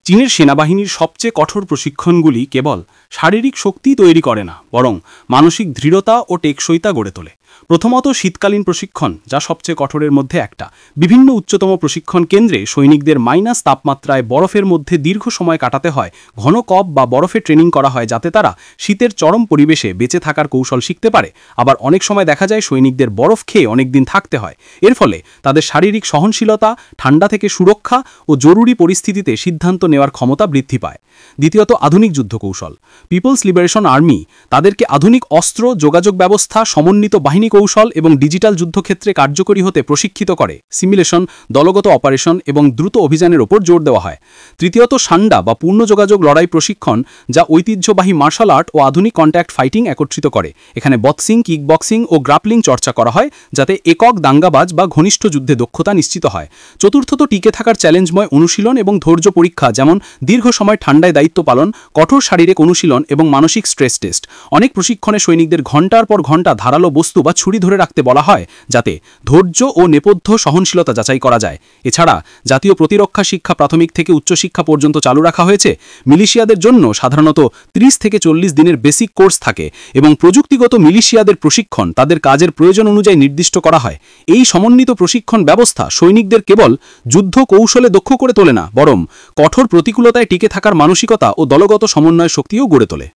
চীনের সেনাবাহিনীর সবচেয়ে কঠোর প্রশিক্ষণগুলি কেবল শারীরিক শক্তি তৈরি করে না, বরং মানসিক দৃঢ়তা ও টেকসইতা গড়ে তোলে। প্রথমত শীতকালীন প্রশিক্ষণ, যা সবচেয়ে কঠোরের মধ্যে একটা। বিভিন্ন উচ্চতম প্রশিক্ষণ কেন্দ্রে সৈনিকদের মাইনাস তাপমাত্রায় বরফের মধ্যে দীর্ঘ সময় কাটাতে হয়। ঘন কপ বা বরফে ট্রেনিং করা হয় যাতে তারা শীতের চরম পরিবেশে বেঁচে থাকার কৌশল শিখতে পারে। আবার অনেক সময় দেখা যায় সৈনিকদের বরফ খেয়ে অনেকদিন থাকতে হয়। এর ফলে তাদের শারীরিক সহনশীলতা, ঠান্ডা থেকে সুরক্ষা ও জরুরি পরিস্থিতিতে সিদ্ধান্ত নেওয়ার ক্ষমতা বৃদ্ধি পায়। দ্বিতীয়ত আধুনিক যুদ্ধ কৌশল। পিপলস লিবারেশন আর্মি তাদেরকে আধুনিক অস্ত্র, যোগাযোগ ব্যবস্থা, সমন্বিত বাহিনী কৌশল এবং ডিজিটাল যুদ্ধক্ষেত্রে কার্যকরী হতে প্রশিক্ষিত করে। সিমুলেশন, দলগত অপারেশন এবং দ্রুত অভিযানের ওপর জোর দেওয়া হয়। তৃতীয়ত সান্ডা বা পূর্ণ যোগাযোগ লড়াই প্রশিক্ষণ, যা ঐতিহ্যবাহী মার্শাল আর্ট ও আধুনিক কন্ট্যাক্ট ফাইটিং একত্রিত করে। এখানে বক্সিং, কিকবক্সিং ও গ্রাপলিং চর্চা করা হয় যাতে একক দাঙ্গাবাজ বা ঘনিষ্ঠ যুদ্ধে দক্ষতা নিশ্চিত হয়। চতুর্থত টিকে থাকার চ্যালেঞ্জময় অনুশীলন এবং ধৈর্য পরীক্ষা, যেমন দীর্ঘ সময় ঠান্ডায় দায়িত্ব পালন, কঠোর শারীরিক অনুশীলন এবং মানসিক স্ট্রেস টেস্ট। অনেক প্রশিক্ষণে সৈনিকদের ঘণ্টার পর ঘণ্টা ধারালো বস্তু বা ছুরি ধরে রাখতে বলা হয় যাতে ধৈর্য ও নেপথ্য সহনশীলতা যাচাই করা যায়। এছাড়া জাতীয় প্রতিরক্ষা শিক্ষা প্রাথমিক থেকে উচ্চশিক্ষা পর্যন্ত চালু রাখা হয়েছে। মিলিশিয়াদের জন্য সাধারণত 30 থেকে 40 দিনের বেসিক কোর্স থাকে এবং প্রযুক্তিগত মিলিশিয়াদের প্রশিক্ষণ তাদের কাজের প্রয়োজন অনুযায়ী নির্দিষ্ট করা হয়। এই সমন্বিত প্রশিক্ষণ ব্যবস্থা সৈনিকদের কেবল যুদ্ধ কৌশলে দক্ষ করে তোলে না, বরং কঠোর প্রতিকূলতায় টিকে থাকার মানসিকতা ও দলগত সমন্বয় শক্তিও গড়ে তোলে।